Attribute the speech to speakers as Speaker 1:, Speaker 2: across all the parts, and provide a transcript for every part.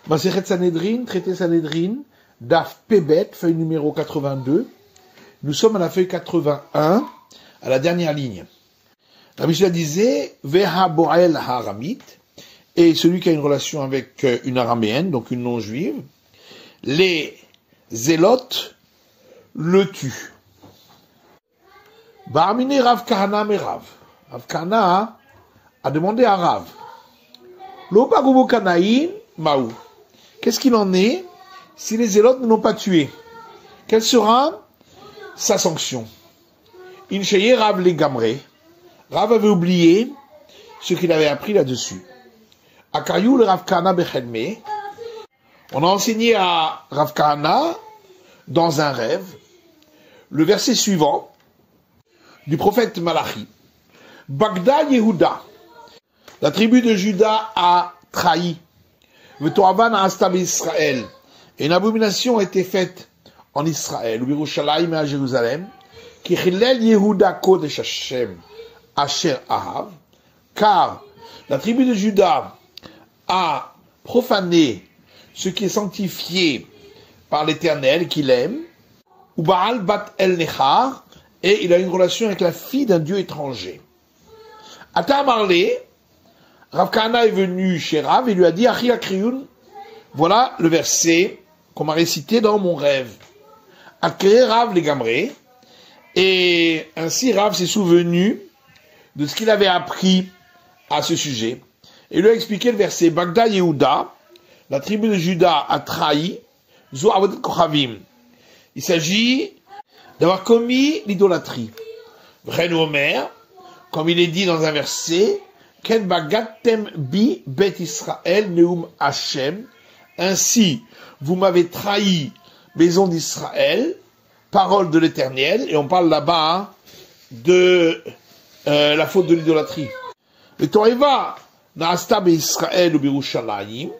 Speaker 1: Masechet Sanhedrin, traité Sanhedrin, Daf Pebet, feuille numéro 82. Nous sommes à la feuille 81, à la dernière ligne. Rabbi Shila disait, Veha Boel Haramit, et celui qui a une relation avec une araméenne, donc une non-juive, les zélotes le tuent. Ba'amine Rav Kahana Merav. Rav Kahana a demandé à Rav, Lo Bagubo Kanaïn Maou. Qu'est-ce qu'il en est si les zélotes ne l'ont pas tué? Quelle sera sa sanction? Incheye Rav les Gamré. Rav avait oublié ce qu'il avait appris là-dessus. Akayou le Rav Kahana Bechelme. On a enseigné à Rav Kahana, dans un rêve, le verset suivant du prophète Malachi. Bagda Yehuda. La tribu de Juda a trahi. V'toavan ha'asta Israël. Et une abomination a été faite en Israël, ou Yerushalayim et à Jérusalem, qui chilel Yehuda kodesh Hashem asher ahav, car la tribu de Juda a profané ce qui est sanctifié par l'Éternel, qu'il aime, ou Baal bat el Nechar, et il a une relation avec la fille d'un dieu étranger. Ata Marle, Rav Kahana est venu chez Rav et lui a dit, Achi Akriyun, voilà le verset qu'on m'a récité dans mon rêve. Akriyé Rav les Gamré, et ainsi Rav s'est souvenu de ce qu'il avait appris à ce sujet. Et lui a expliqué le verset, Bagda Yehuda, la tribu de Juda a trahi, Zo Avodat Kochavim. Il s'agit d'avoir commis l'idolâtrie. Vren Omer, comme il est dit dans un verset, Ken bagatem bi bet Israël neum Hashem, ainsi vous m'avez trahi, maison d'Israël, parole de l'Éternel, et on parle là-bas de la faute de l'idolâtrie. Le Toreva na'asta be Israël ou Birushalayim.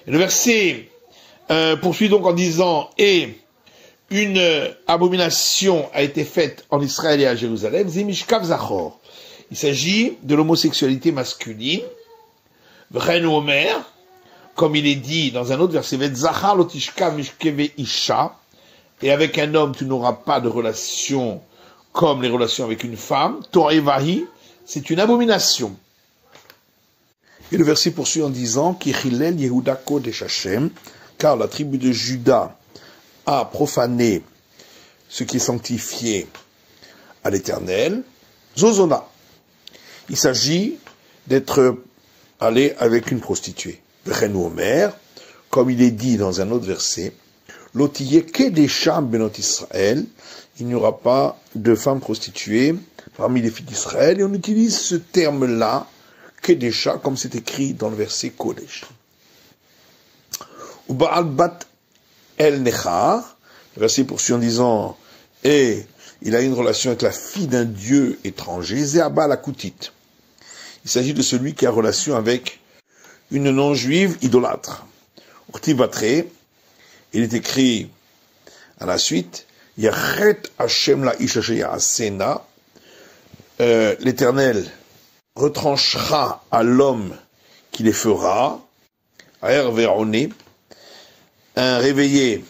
Speaker 1: Et le verset poursuit donc en disant, et une abomination a été faite en Israël et à Jérusalem, Zemishkav Zachor. Il s'agit de l'homosexualité masculine, Vren Omer, comme il est dit dans un autre verset, Vet Zachar lotishka mishkeve isha, et avec un homme tu n'auras pas de relation comme les relations avec une femme, Torevahi, c'est une abomination. Et le verset poursuit en disant, Ki chilel Yehuda kodesh Hashem, car la tribu de Juda a profané ce qui est sanctifié à l'Éternel, Zozona. Il s'agit d'être allé avec une prostituée. V'chen Omer, comme il est dit dans un autre verset, L'otiye kedesham benot Israël, il n'y aura pas de femmes prostituées parmi les filles d'Israël, et on utilise ce terme-là, kedesha, comme c'est écrit dans le verset Kodesh. Ou Baal bat el Nechar, le verset poursuit en disant, et il a une relation avec la fille d'un dieu étranger, Zéaba la Koutite. Il s'agit de celui qui a relation avec une non-juive idolâtre. Urtivatre, il est écrit à la suite, Yachet Hashem la Ishasheya Asena, l'Éternel retranchera à l'homme qui les fera, Aer Véroné, un réveillé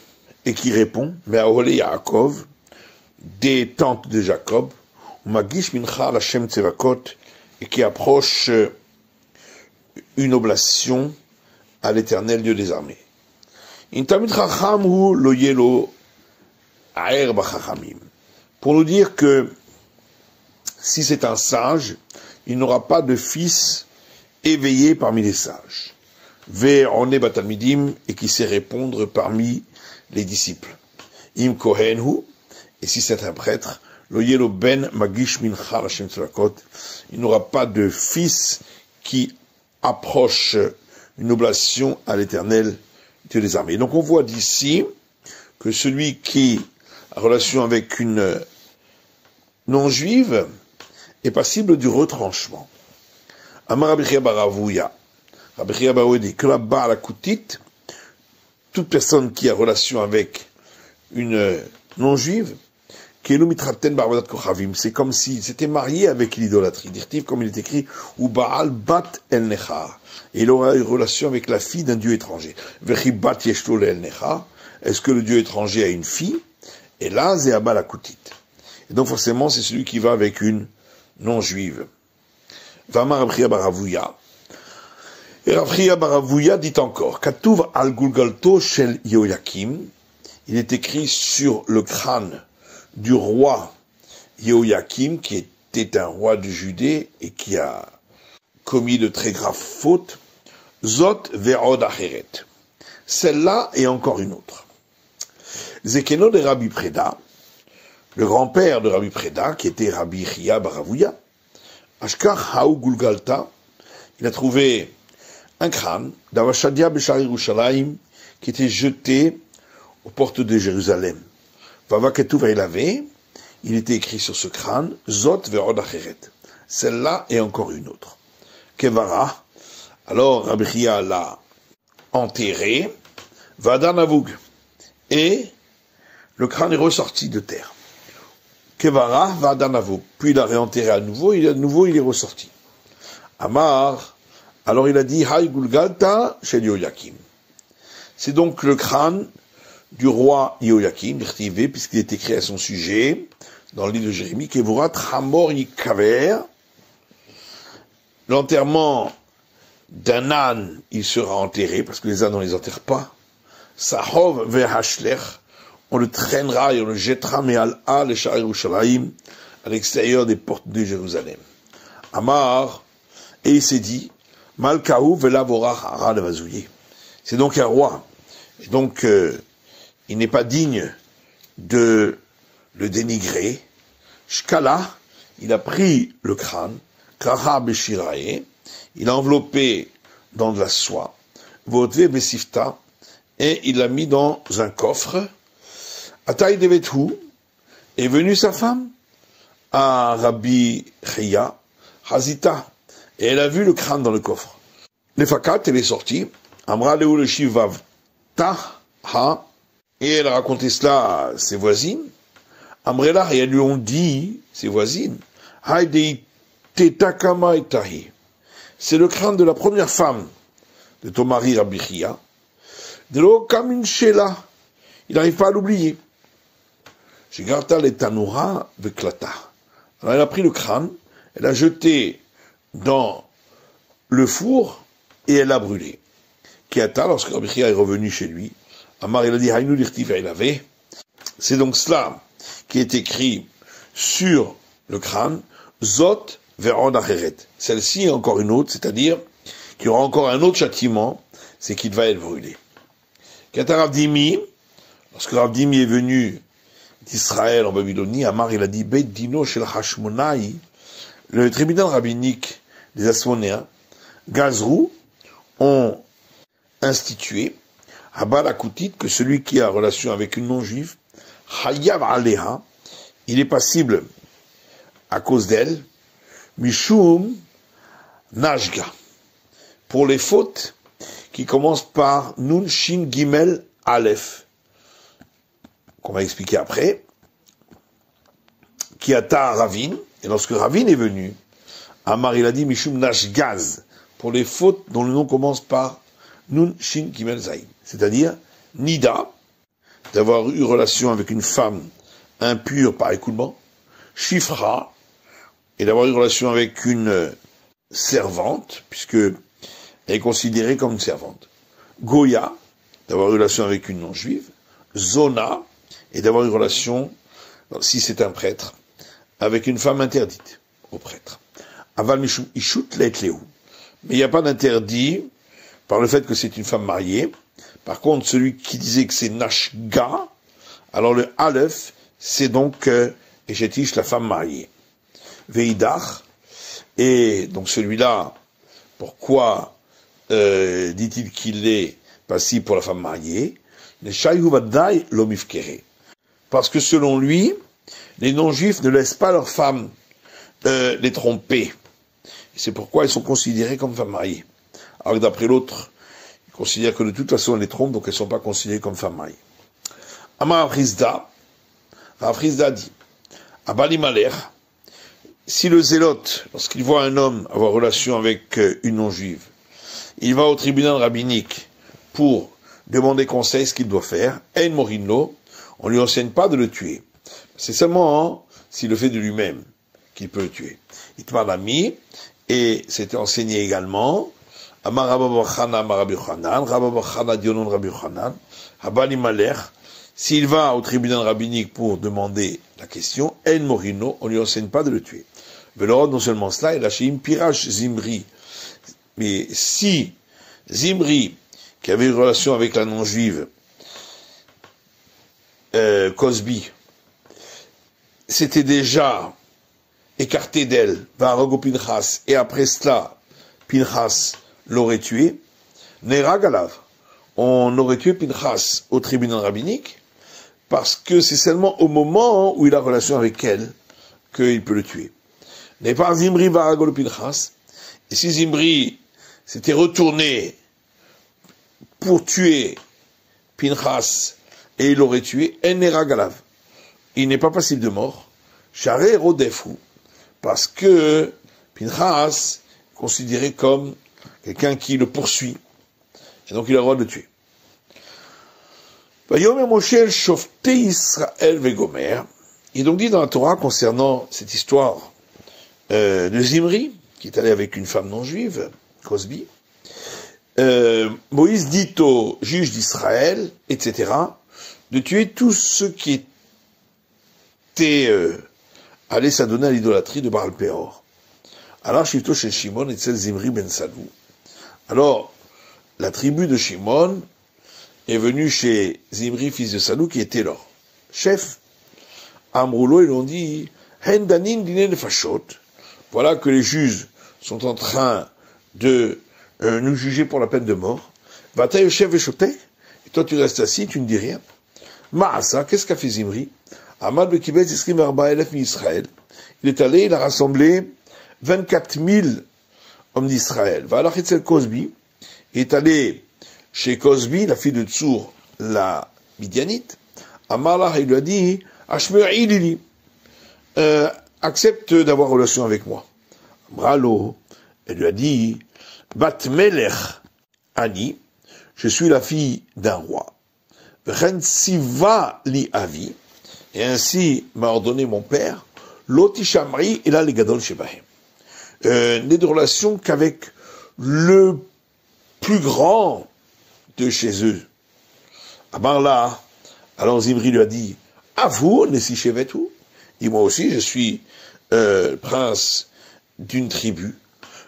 Speaker 1: et qui répond, Ve'aole Yaakov, des tentes de Jacob, Magish Mincha Hashem Tsevakot, et qui approche une oblation à l'Éternel Dieu des armées. Intamid Chacham hu lo yelo aer bachachamim. Pour nous dire que si c'est un sage, il n'aura pas de fils éveillé parmi les sages. Ve'one batalmidim, et qui sait répondre parmi les disciples. Im kohen hu, et si c'est un prêtre, lo yelo ben magish mincha Hashem tzedakot, il n'aura pas de fils qui approche une oblation à l'Éternel Dieu des armées. Donc on voit d'ici que celui qui a relation avec une non-juive est passible du retranchement. Amar Rabbi Chia bar Avuya. Rabbi Chia bar Avuya dit que la Baal Akoutit, toute personne qui a relation avec une non-juive, C'est comme s'il s'était marié avec l'idolâtrie. Dirtiv, comme il est écrit, ou Baal bat el nechar. Et il aura une relation avec la fille d'un dieu étranger. Vechi bat yeshlo el nechar. Est-ce que le dieu étranger a une fille? Et là, c'est Abba la Koutit. Et donc forcément, c'est celui qui va avec une non-juive. Vamar Rabchia Baravouya. Et Rabchia Baravouya dit encore, Katouv al Gulgalto shel Yehoyakim. Il est écrit sur le crâne du roi Yehoyakim, qui était un roi de Judée et qui a commis de très graves fautes. Zot ve'od acheret. Celle-là et encore une autre. Zekeno de Rabbi Preda, le grand-père de Rabbi Preda, qui était Rabbi Chia Baravouya, Ashkar Haou Gulgalta, il a trouvé un crâne d'Avashadia Beshar Yerushalayim qui était jeté aux portes de Jérusalem. Vava Ketuv Eilavé, il était écrit sur ce crâne, Zot Ve'od Acheret. Celle-là et encore une autre. Kevara, alors Rabbi Chia l'a enterré, Vadan Avug, et le crâne est ressorti de terre. Kevara Vadan Avug, puis il l'a réenterré à nouveau, il est ressorti. Amar, alors il a dit, Hay Gulgalta Shel Yehoyakim. C'est donc le crâne du roi Yehoyakim, puisqu'il est écrit à son sujet, dans le livre de Jérémie, Kevurat Hamor Yikaver, l'enterrement d'un âne, il sera enterré, parce que les ânes, on ne les enterre pas. Sahov ve'hashlech, on le traînera et on le jettera, mais al-a, le Sha'ar Yerushalayim, à l'extérieur des portes de Jérusalem. Amar, et il s'est dit, Malkahu ve'lavorach hara levazouye. C'est donc un roi. Et donc, il n'est pas digne de le dénigrer. Shkala, il a pris le crâne, Kraha Beshirae, il a enveloppé dans de la soie, Vodve Besifta, et il l'a mis dans un coffre. Ataï Devethu, est venue sa femme à Rabbi Chia, Hazita, et elle a vu le crâne dans le coffre. Nefakat, elle est sortie, Amra Leu le Shivav Taha, et elle a raconté cela à ses voisines. Amrela, et elles lui ont dit, ses voisines, Haïdei Tetakama Etahi. C'est le crâne de la première femme de ton mari Rabbi Chia. De l'eau comme une shela. Il n'arrive pas à l'oublier. Shigarta le tanura veklata. Alors elle a pris le crâne, elle a jeté dans le four et elle l'a brûlé. Kiata, lorsque Rabbi Chia est revenu chez lui, Amar il a dit Haïnou l'irtif il avait. C'est donc cela qui est écrit sur le crâne, Zot ve'od acheret. Celle-ci est encore une autre, c'est-à-dire qu'il y aura encore un autre châtiment, c'est qu'il va être brûlé. Kata Rav Dimi, lorsque Rav Dimi est venu d'Israël en Babylonie, Amar il a dit Bet dino shel Hashmonai, le tribunal rabbinique des Asmonéens, Gazrou, ont institué Abba Koutit, que celui qui a relation avec une non-juive, Hayav Aleha, il est passible à cause d'elle, Mishum Najga, pour les fautes qui commencent par Nun Shin Gimel Aleph, qu'on va expliquer après, qui ata Ravin, et lorsque Ravin est venu, Amar il a dit Mishum Nashgaz, pour les fautes dont le nom commence par Nun Shin Gimel Zayin, c'est-à-dire Nida, d'avoir eu relation avec une femme impure par écoulement, Shifra, et d'avoir eu relation avec une servante, puisque elle est considérée comme une servante, Goya, d'avoir eu relation avec une non-juive, Zona, et d'avoir eu relation, si c'est un prêtre, avec une femme interdite au prêtre. Aval Mishum Ishut Letleu. Mais il n'y a pas d'interdit par le fait que c'est une femme mariée. Par contre, celui qui disait que c'est Nashga, alors le Aleph, c'est donc Eshetish, la femme mariée. Veidach, et donc celui-là, pourquoi dit-il qu'il est passible pour la femme mariée? Parce que selon lui, les non-juifs ne laissent pas leurs femmes les tromper. C'est pourquoi ils sont considérés comme femmes mariées. Alors que d'après l'autre, il considère que de toute façon elles les trompent, donc elles ne sont pas considérées comme femmes mariées. Amar Afrizda dit, Abalimaler, si le zélote, lorsqu'il voit un homme avoir relation avec une non-juive, il va au tribunal rabbinique pour demander conseil ce qu'il doit faire, En Morino, on lui enseigne pas de le tuer. C'est seulement s'il le fait de lui-même qu'il peut le tuer. Itmar l'ami, et c'était enseigné également, Amar Rabba bar Chana, Amar Rabbi Yochanan, Rabba bar Chana Dionon Rabbi Yochanan, Abalimaler, s'il va au tribunal rabbinique pour demander la question, En Morino, on lui enseigne pas de le tuer. Velorod, non seulement cela, il a chez Pirash Zimri. Mais si Zimri, qui avait une relation avec la non-juive, Cosby, s'était déjà écarté d'elle, Varogo Pinchas, et après cela, Pinchas l'aurait tué, Nera Galav, on aurait tué Pinchas au tribunal rabbinique, parce que c'est seulement au moment où il a relation avec elle qu'il peut le tuer. N'est pas Zimri Varogo Pinchas, et si Zimri s'était retourné pour tuer Pinchas, et il l'aurait tué, En Nera Galav, il n'est pas passible de mort, Charé Rodefu, parce que Pinchas est considéré comme quelqu'un qui le poursuit, et donc il a le droit de le tuer. Vayomer Moshe Shofte Israël Vegomer, il est donc dit dans la Torah concernant cette histoire de Zimri, qui est allé avec une femme non juive, Cosby, Moïse dit aux juges d'Israël, etc., de tuer tous ceux qui étaient allés s'adonner à l'idolâtrie de Baal Péor. Alors, Shifto chez Shimon et celle Zimri ben Salou. Alors, la tribu de Shimon est venue chez Zimri, fils de Salou, qui était leur chef. Amroulo, ils l'ont dit, Hendanin dîner de Fachot. Voilà que les juges sont en train de nous juger pour la peine de mort. Va-t-il le chef échoté? Et toi, tu restes assis, tu ne dis rien. Maasa, qu'est-ce qu'a fait Zimri? Ahmad Bekibet Isrim Arba Elef Israël. Il est allé, il a rassemblé 24 000 hommes d'Israël. Va alors Cosby. Il est allé chez Cosby, la fille de Tsour, la Midianite. Amarlah, il lui a dit, Ashmer Ilili, accepte d'avoir relation avec moi. Bralo, elle lui a dit, Bat Melech Ani, je suis la fille d'un roi. V'chen siva li avi, et ainsi m'a ordonné mon père, Lotishamri et la legadol shebahem. N'est de relation qu'avec le plus grand de chez eux. Amarla, alors Zimri lui a dit, à vous, Nesichevetu, dit moi aussi, je suis prince d'une tribu,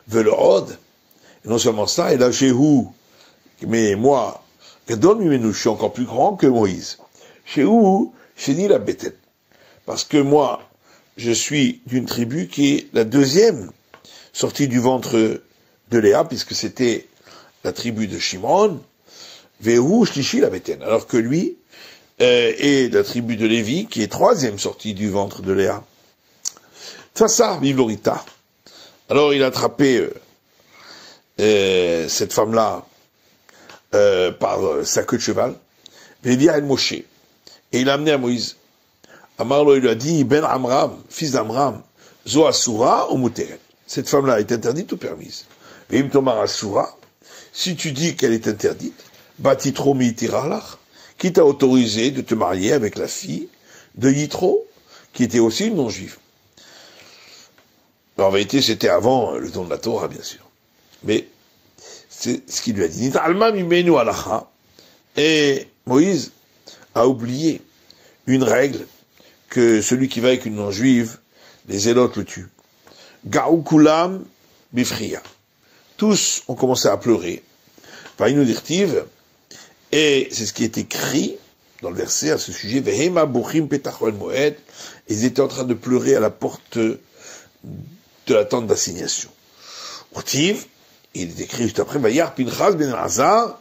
Speaker 1: Velorod, et non seulement ça, et là, Jéhu, mais moi, Gadol Mimenu, je suis encore plus grand que Moïse. Jéhu, j'ai dit la Bethel, parce que moi, je suis d'une tribu qui est la deuxième sortie du ventre de Léa, puisque c'était la tribu de Shimon, Vehu Shlishi la Bethel, alors que lui est la tribu de Lévi, qui est troisième sortie du ventre de Léa. Tfassa, vive Lorita. Alors il a attrapé cette femme-là par sa queue de cheval, Védia el Moshe, et il l'a amené à Moïse. Amarlo, il lui a dit, Ben Amram, fils d'Amram, Zo Asura ou Muteret. Cette femme-là est interdite ou permise? Veim Tomar Asura, si tu dis qu'elle est interdite, Batitro Miitiralach, qui t'a autorisé de te marier avec la fille de Yitro, qui était aussi une non-juive. En vérité, c'était avant le don de la Torah, bien sûr. Mais c'est ce qu'il lui a dit. Et Moïse a oublié une règle que celui qui va avec une non-juive, les zélotes le tuent. Gaoukulam bifria. Tous ont commencé à pleurer. Vaïnou dirtiv, et c'est ce qui est écrit dans le verset à ce sujet. Vehema buchim petachol moed. Ils étaient en train de pleurer à la porte de la tente d'assignation. Urtiv, il est écrit juste après, Vayar Pinchas ben Hazar,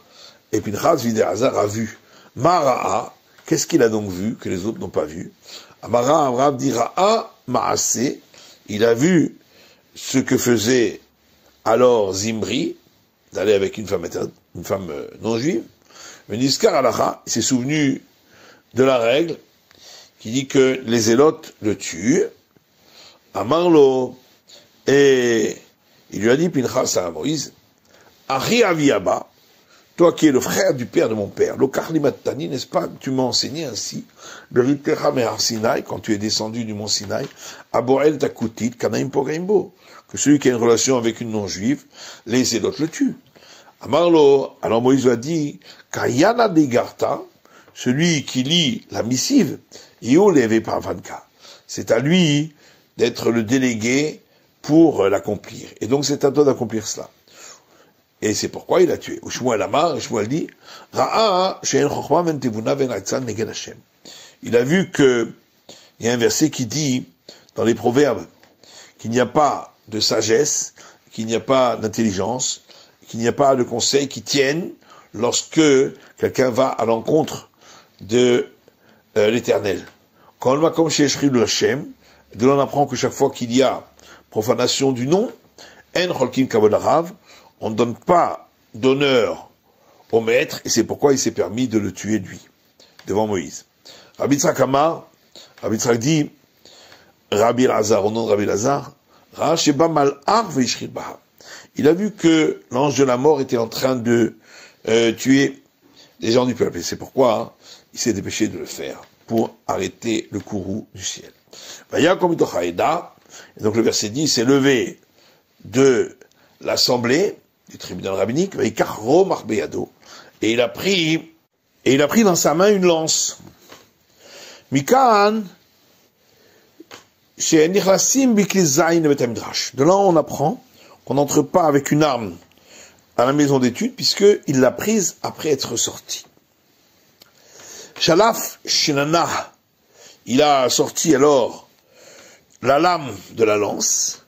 Speaker 1: et Pinchas ben Hazar a vu. Mara'a, qu'est-ce qu'il a donc vu que les autres n'ont pas vu? Amara Amram dit Ra'a Maase, il a vu ce que faisait alors Zimri, d'aller avec une femme non juive. Mais Niskar Alacha, il s'est souvenu de la règle qui dit que les zélotes le tuent, à Marlo, et il lui a dit, Pinchas à Moïse, Achi Aviaba, toi qui es le frère du père de mon père, l'Okarlimatani, n'est-ce pas, tu m'as enseigné ainsi, le Rittecha Mehar Sinai, quand tu es descendu du mont Sinaï, à Boel Takutit, Kanaim Pogaimbo, que celui qui a une relation avec une non-juive, les zélotes le tuent. Amarlo, alors Moïse lui a dit, Kayana Degarta, celui qui lit la missive, Io Leve Parvanka, c'est à lui d'être le délégué pour l'accomplir. Et donc c'est à toi d'accomplir cela. Et c'est pourquoi il a tué. Shmuel Amar, et Shmuel dit, Ra'a, she'en chokhma ven tevuna ven atzan neged Hashem. Il a vu que, il y a un verset qui dit, dans les proverbes, qu'il n'y a pas de sagesse, qu'il n'y a pas d'intelligence, qu'il n'y a pas de conseils qui tiennent lorsque quelqu'un va à l'encontre de l'Éternel. Quand on va comme chez Eshri de Hashem, de là on apprend que chaque fois qu'il y a profanation du nom, En Cholkin Kavod Harav, on ne donne pas d'honneur au maître, et c'est pourquoi il s'est permis de le tuer lui, devant Moïse. Rabbi Tzrak Amar, Rabbi Tzrak dit, Rabbi Lazar, au nom de Rabbi Lazar, il a vu que l'ange de la mort était en train de tuer les gens du peuple, et c'est pourquoi il s'est dépêché de le faire, pour arrêter le courroux du ciel. Et donc le verset 10 s'est levé de l'assemblée, du tribunal rabbinique, et il a pris dans sa main une lance. Mikan, de là on apprend qu'on n'entre pas avec une arme à la maison d'études, puisqu'il l'a prise après être sorti. Shalaf Shinana, il a sorti alors la lame de la lance,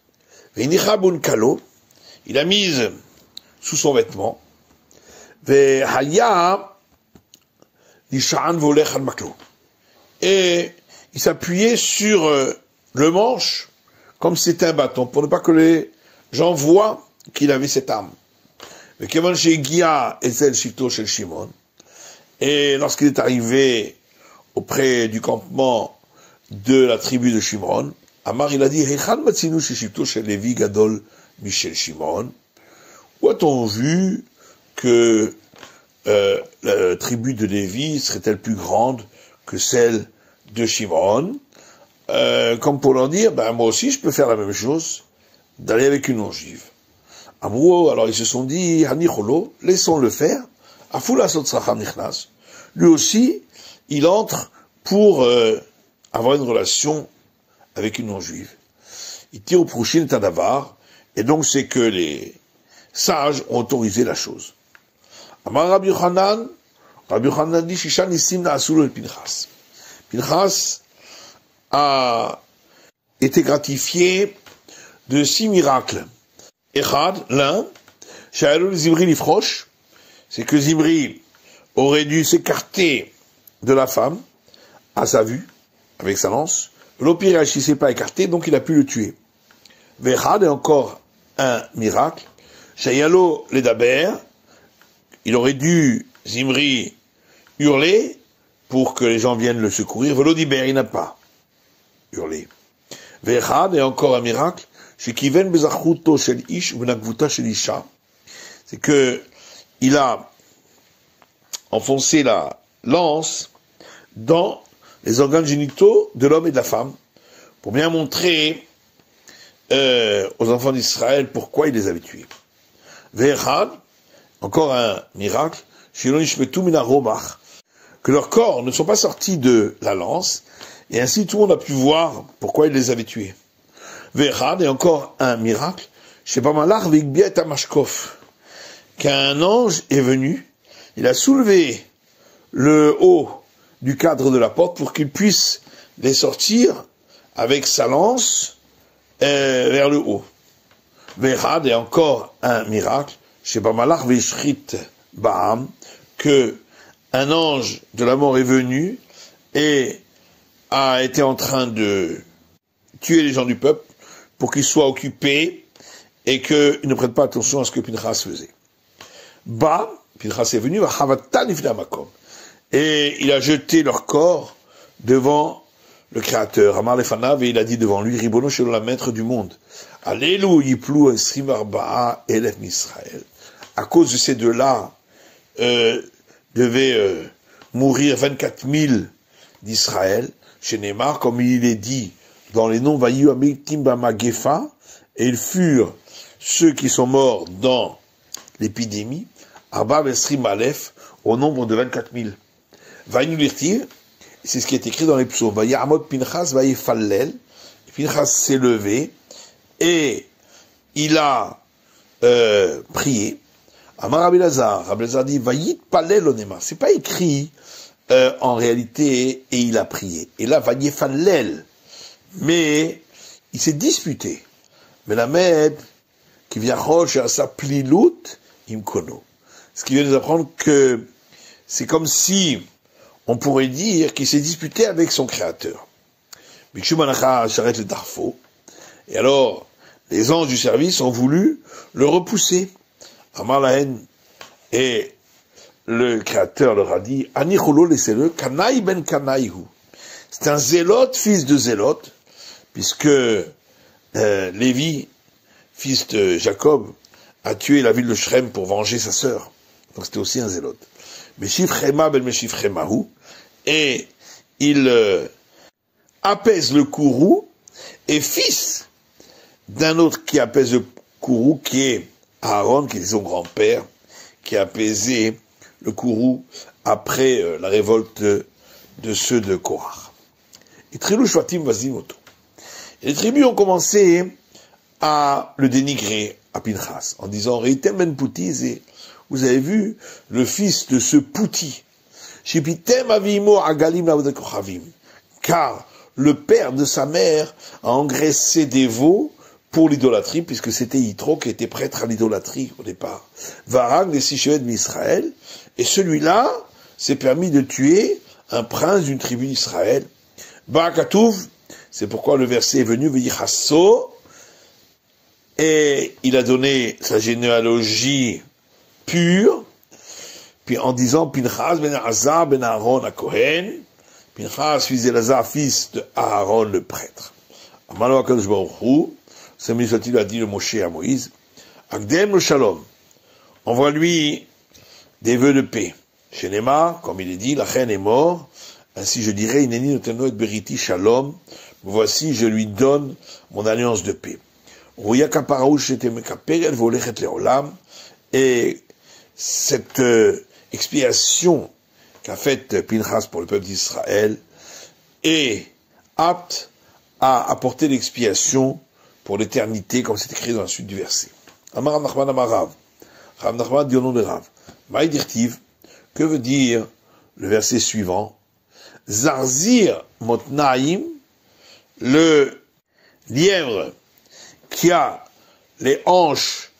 Speaker 1: Venichabun Kalo, il a mise sous son vêtement, Vehaya Lishaan Volech al Maklo, et il s'appuyait sur le manche comme si c'était un bâton, pour ne pas que les gens voient qu'il avait cette arme. Et lorsqu'il est arrivé auprès du campement de la tribu de Shimron, Amar il a dit, où a-t-on vu que la tribu de Lévi serait-elle plus grande que celle de Shimron, comme pour leur dire, moi aussi je peux faire la même chose, d'aller avec une non-juive. Alors ils se sont dit, Hanicholo, laissons-le faire, lui aussi, il entre pour avoir une relation avec une non-juive. Il tire au prochain tadavar, et donc c'est que les sages ont autorisé la chose. Amar Rabbi Yochanan dit, Shishan Nissim Na'asulu el Pinchas. Pinchas a été gratifié de 6 miracles. Echad, l'un, Sha'alul Zimri Lifrosh, c'est que Zimri aurait dû s'écarter de la femme, à sa vue, avec sa lance. L'Opirash, il s'est pas écarté, donc il a pu le tuer. Vechad est encore un miracle. Shayalo Ledaber, il aurait dû, Zimri, hurler pour que les gens viennent le secourir. Volodiber, il n'a pas hurlé. Vechad est encore un miracle. Shekiven bezachuto shel ish v'nagvuta shel isha. C'est que il a enfoncé la lance dans les organes génitaux de l'homme et de la femme, pour bien montrer aux enfants d'Israël pourquoi il les avait tués. Ve'echad, encore un miracle, que leurs corps ne sont pas sortis de la lance, et ainsi tout le monde a pu voir pourquoi il les avait tués. Ve'echad, et encore un miracle, qu'un ange est venu, il a soulevé le haut du cadre de la porte pour qu'il puisse les sortir avec sa lance vers le haut. Ve'echad, et encore un miracle, que un ange de la mort est venu et a été en train de tuer les gens du peuple pour qu'ils soient occupés et qu'ils ne prêtent pas attention à ce que Pinchas faisait. Pinchas est venu, et il a jeté leur corps devant le Créateur, Amar Lefanav, et il a dit devant lui, Ribono Shel la maître du monde, Allélu Yiplu Esrim Arba'a Elef Misraël. À cause de ces deux-là, devaient mourir 24 000 d'Israël, chez Neymar, comme il est dit dans les noms Vayu Amitim Bamagefa, et ils furent ceux qui sont morts dans l'épidémie, Arba Esrim Aleph, au nombre de 24 000. Vayu Lirtiv, c'est ce qui est écrit dans les psaumes. Vayamot Pinchas Vayefallel, Pinchas s'est levé, et il a prié. Amar Rabbi Lazar dit Vayit Palel Onema. C'est pas écrit en réalité, et il a prié. Et là, Vayefallel. Mais il s'est disputé. Mais la Med, qui vient roche à sa plilout, imkono. Ce qui vient nous apprendre que c'est comme si on pourrait dire qu'il s'est disputé avec son créateur. Bikshu Manacha Sharet le Darfo. Et alors, les anges du service ont voulu le repousser. Amar Lahen, et le créateur leur a dit, Anicholo, laissez-le, Kanaï ben Kanaïhu. C'est un zélote, fils de zélote, puisque Lévi, fils de Jacob, a tué la ville de Shrem pour venger sa sœur. Donc c'était aussi un zélote. Meshifrema ben Meshifremahu, et il apaise le courroux, et fils d'un autre qui apaise le courroux, qui est Aaron, qui est son grand-père, qui a apaisé le courroux après la révolte de ceux de Korah. Et Trilou Shvatim Vazimoto. Et les tribus ont commencé à le dénigrer à Pinchas, en disant Reitem ben Pouti, et vous avez vu le fils de ce Pouti, Shipitem avimo agalim la kochavim, car le père de sa mère a engraissé des veaux pour l'idolâtrie, puisque c'était Yitro qui était prêtre à l'idolâtrie au départ. Varag des Sichéed d'Israël, et celui-là s'est permis de tuer un prince d'une tribu d'Israël. Barakatouv, c'est pourquoi le verset est venu, Veyichasso, et il a donné sa généalogie pure, puis en disant Pinchas ben Azar ben Aaron à Kohen, Pinchas fils d'Elazar, fils de Aaron le prêtre. Amalo HaKadosh Baruch Hu, c'est il a dit le Moshe à Moïse, Akdem le Shalom, envoie-lui des vœux de paix. Chez Nema, comme il est dit, la reine est morte, ainsi je dirais, Ineni noteno et beriti Shalom, voici je lui donne mon alliance de paix. Rouya kaparaou shete mekaper, volechet leolam, et cette expiation qu'a faite Pinchas pour le peuple d'Israël est apte à apporter l'expiation pour l'éternité, comme c'est écrit dans la suite du verset. Amar Rav Nachman Amar Rav. Rav Nachman dit au nom de Rav. Maïdirtiv, que veut dire le verset suivant? Zarzir Motnaïm, le lièvre qui a les hanches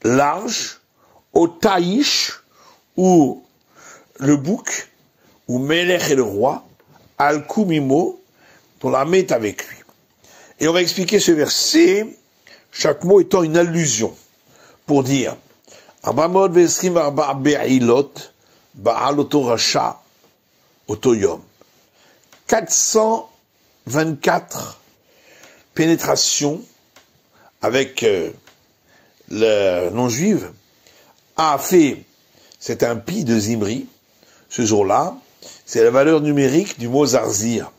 Speaker 1: larges, au taïch, ou le bouc, ou Melech et le roi, Al-Kumimo, dont l'armée est avec lui. Et on va expliquer ce verset, chaque mot étant une allusion, pour dire, Abamod Vesrim Arba Be'ilot, Ba'al Oto Rasha, Otoyom. 424 pénétrations avec le non-juif a fait cet impie de Zimri, ce jour-là, c'est la valeur numérique du mot Zarzir,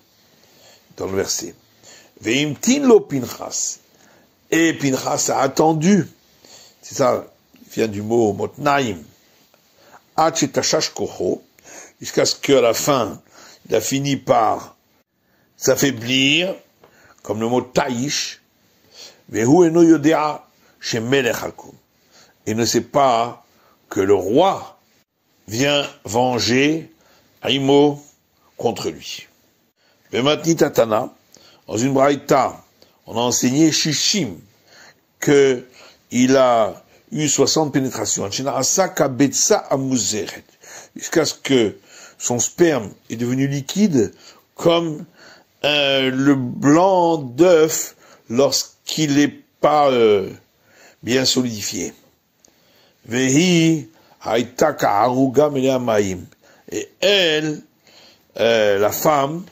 Speaker 1: dans le verset. Veimtin lo Pinchas. Et Pinchas a attendu, c'est ça, il vient du mot Motnaim, Achetashash Koho, jusqu'à ce qu'à la fin, il a fini par s'affaiblir, comme le mot Taïch, Vehu eno yodea shemelech hakum. Il ne sait pas que le roi vient venger Aïmo contre lui. Vematni Tatana, dans une braïta, on a enseigné Shishim, que il a eu 60 pénétrations, jusqu'à ce que son sperme est devenu liquide comme le blanc d'œuf lorsqu'il n'est pas bien solidifié. Vehi haïtaka aruga meleamaim. Et elle, la femme,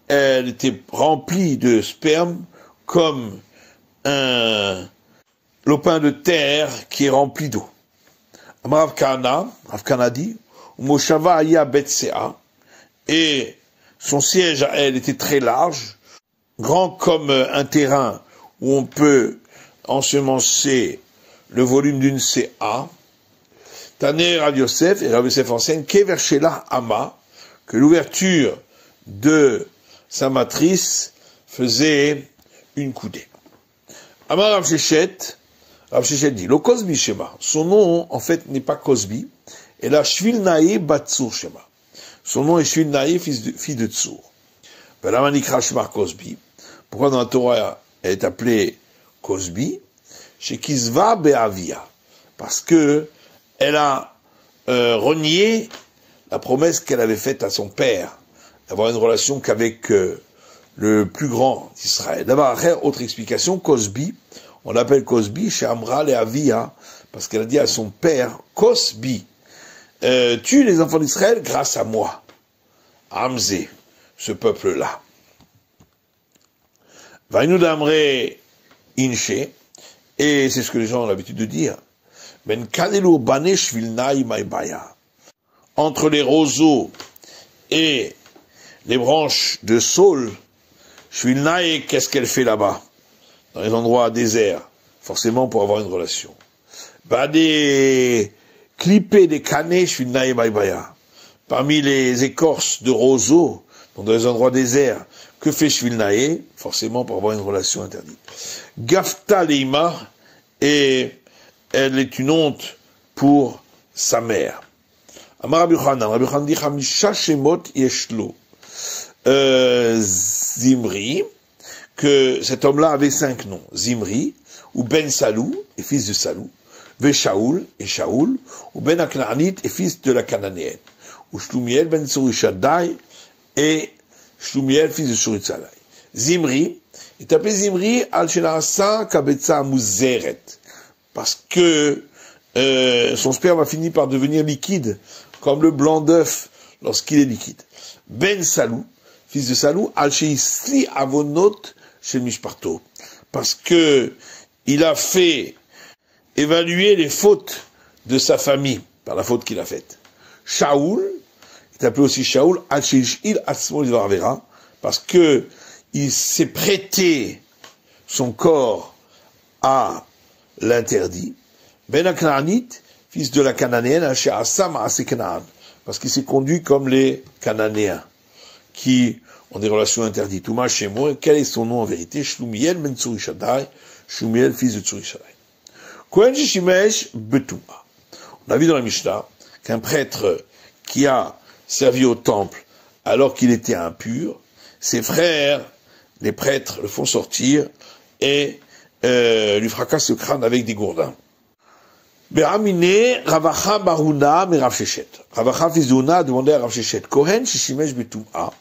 Speaker 1: elle était remplie de sperme comme un lopin de terre qui est rempli d'eau. Rav Kana dit, Moshava Aya Betsea, et son siège à elle était très large, grand comme un terrain où on peut ensemencer le volume d'une CA. Taner Rav Yosef, et Rav Yosef enseigne, Kever Shela Ama, que l'ouverture de sa matrice faisait une coudée. Amar Rav Shechet dit, le Cosbi Shema, son nom en fait n'est pas Cosbi, et la Shvilnae Batsur Shema. Son nom est Shvilnae, fils de Tsur. Belamanikra Shemar Cosbi. Pourquoi dans la Torah elle est appelée Cosbi? Chez Kisva Be'avia. Parce que elle a renié la promesse qu'elle avait faite à son père, d'avoir une relation qu'avec le plus grand d'Israël. D'abord, autre explication, Cosbi, on l'appelle Cosbi chez Amral et Avia, parce qu'elle a dit à son père, Cosbi, tue les enfants d'Israël grâce à moi. Hamzé, ce peuple-là. Vainu d'Amré Inche, et c'est ce que les gens ont l'habitude de dire, Ben Kanelu Banesh Vilnaï Maïbaya. Entre les roseaux et les branches de saule, Shvilnaï, qu'est-ce qu'elle fait là-bas? Dans les endroits déserts, forcément pour avoir une relation. Bah, des clippés, des canets, Shvilnaï Maïbaya. Parmi les écorces de roseaux, dans les endroits déserts, que fait Shvilnaï? Forcément pour avoir une relation interdite. Gafta Leima, et elle est une honte pour sa mère. Amar Rabbi Yochanan dit Chamisha Shemot Yeshlo. Zimri, que cet homme-là avait 5 noms. Zimri, ou Ben Salou, et fils de Salou, Veshaoul, et Shaoul, ou Ben Aknanit, et fils de la Cananéenne, ou Shlumiel, Ben Surishadai, et Shlumiel, fils de Surishadai. Zimri, est appelé Zimri, Al-Shenasa Kabetza Muzeret, parce que son sperme a fini par devenir liquide, comme le blanc d'œuf lorsqu'il est liquide. Ben Salou, fils de Salou, Al-Sheisli Avonot chez Mishparto, parce que il a fait évaluer les fautes de sa famille par la faute qu'il a faite. Shaoul, il est appelé aussi Shaoul, Al-Sheishil Atzmol Varvera, parce que il s'est prêté son corps à l'interdit. Ben Aknanit, fils de la Cananéenne, Al-She'asam Asekanaan, parce qu'il s'est conduit comme les Cananéens, qui ont des relations interdites. Ouma chez moi, quel est son nom en vérité? Shlumiel ben Tsurishadai, Shlumiel, fils de Tsurishadai. Kohen Shishimesh Betuma. On a vu dans la Mishnah qu'un prêtre qui a servi au temple alors qu'il était impur, ses frères, les prêtres, le font sortir et lui fracassent le crâne avec des gourdins. Be'amine Ravacha Baruna mais Rav Shechet. Ravacha fils d'Una a demandé à Rav Shechet, Kohen Shishimesh Betuma,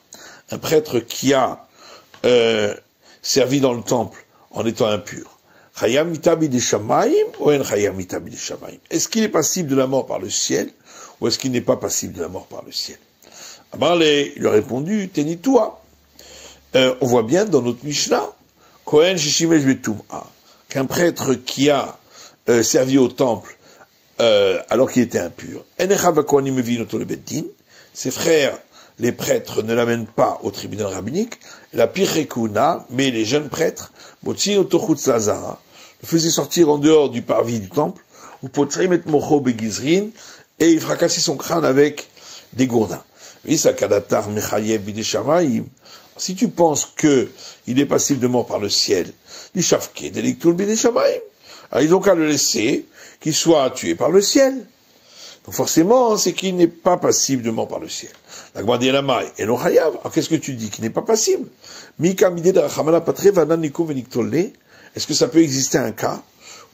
Speaker 1: un prêtre qui a servi dans le temple en étant impur. Chayam mitabi de Shamaim ou en Chayam mitabi de Shamaim? Est-ce qu'il est passible de la mort par le ciel ou est-ce qu'il n'est pas passible de la mort par le ciel? Amarle lui a répondu, Tenitoua. On voit bien dans notre Mishnah, Kohen Shishimesh Betuma, qu'un prêtre qui a servi au temple alors qu'il était impur. Ses frères, les prêtres, ne l'amènent pas au tribunal rabbinique. La Pirekuna, mais les jeunes prêtres, le faisaient sortir en dehors du parvis du temple, ou et il fracassait son crâne avec des gourdins. Si tu penses que il est passible de mort par le ciel, alors ils ont qu'à le laisser, qu'il soit tué par le ciel. Donc forcément, c'est qu'il n'est pas passible de mort par le ciel. Alors qu'est-ce que tu dis qu'il n'est pas passible? Est-ce que ça peut exister un cas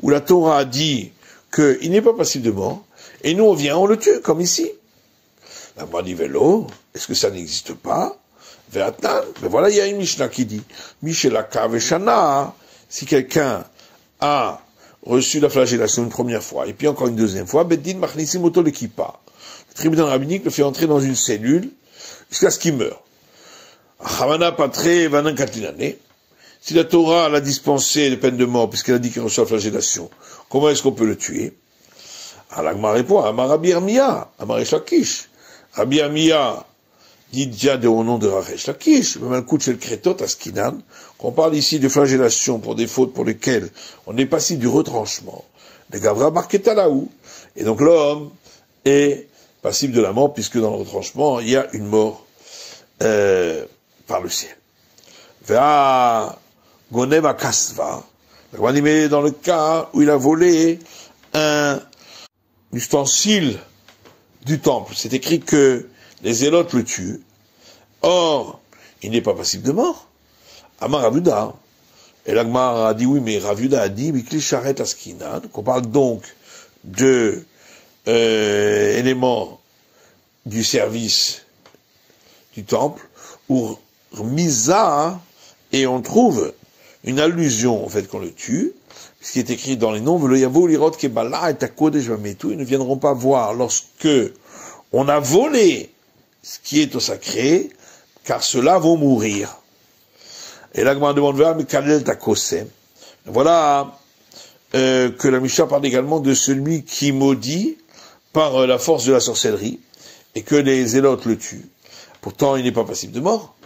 Speaker 1: où la Torah a dit qu'il n'est pas passible de mort, et nous on vient, on le tue, comme ici? La Vélo, est-ce que ça n'existe pas? Ben voilà, il y a une Mishnah qui dit, Mishelaka Veshana, si quelqu'un a reçu la flagellation une première fois, et puis encore une deuxième fois, Beddin Machnisim Oto l'Ekipa. Le tribunal rabbinique le fait entrer dans une cellule jusqu'à ce qu'il meure. Chavana patre vanan katinane. Si la Torah l'a dispensé de peine de mort, puisqu'elle a dit qu'il reçoit flagellation, comment est-ce qu'on peut le tuer? Alors l'Agma répond, Amar Rabbi Yirmiyah, Amar Resh Lakish. Rabbi Yirmiyah dit déjà au nom de Resh Lakish, Malkout Shel Kretot Askinan, qu'on parle ici de flagellation pour des fautes pour lesquelles on est passible du retranchement. Les Gavra Marketalaou. Et donc l'homme est passible de la mort, puisque dans le retranchement, il y a une mort par le ciel. Vea Goneva Kasva. Mais dans le cas où il a volé un ustensile du temple, c'est écrit que les zélotes le tuent. Or, il n'est pas passible de mort. Amar Ravuda. Et l'Agmar a dit oui, mais Ravuda a dit, Mikli Sharet Askinan, qu'on parle donc de éléments du service du temple, ou Misa, et on trouve une allusion au fait qu'on le tue, ce qui est écrit dans les noms, ils ne viendront pas voir lorsque on a volé ce qui est au sacré, car ceux-là vont mourir. Et là, on demande, mais Kalel Takosem. Voilà que la Mishnah parle également de celui qui maudit par la force de la sorcellerie, et que les zélotes le tuent. Pourtant, il n'est pas passible de mort.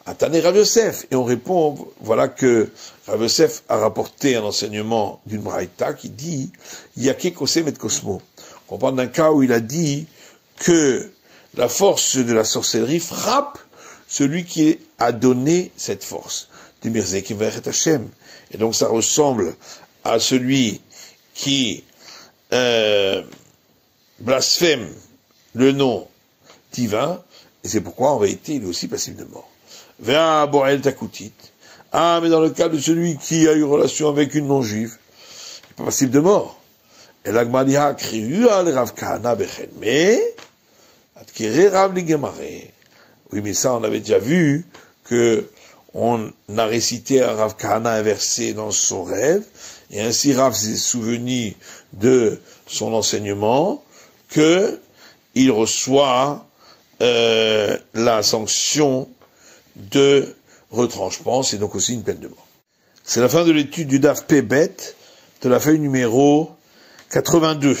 Speaker 1: Atane Rav Yosef. Et on répond, voilà que Rav Yosef a rapporté un enseignement d'une braïta qui dit, Yake Kosem et Kosmo. On parle d'un cas où il a dit que la force de la sorcellerie frappe celui qui a donné cette force. Et donc ça ressemble à celui qui blasphème le nom divin, et c'est pourquoi en réalité il est aussi passible de mort. Vea Borel Takutit. Ah, mais dans le cas de celui qui a eu relation avec une non-juive, il n'est pas passible de mort. Et l'Agmadiha kriu al Rav Kahana bechen, mais adkere Rav Ligemare. Oui, mais ça on avait déjà vu que on a récité à Rav Kahana un verset dans son rêve, et ainsi Rav s'est souvenu de son enseignement, que il reçoit la sanction de retranchement, c'est donc aussi une peine de mort. C'est la fin de l'étude du Daf Pebet, de la feuille numéro 82.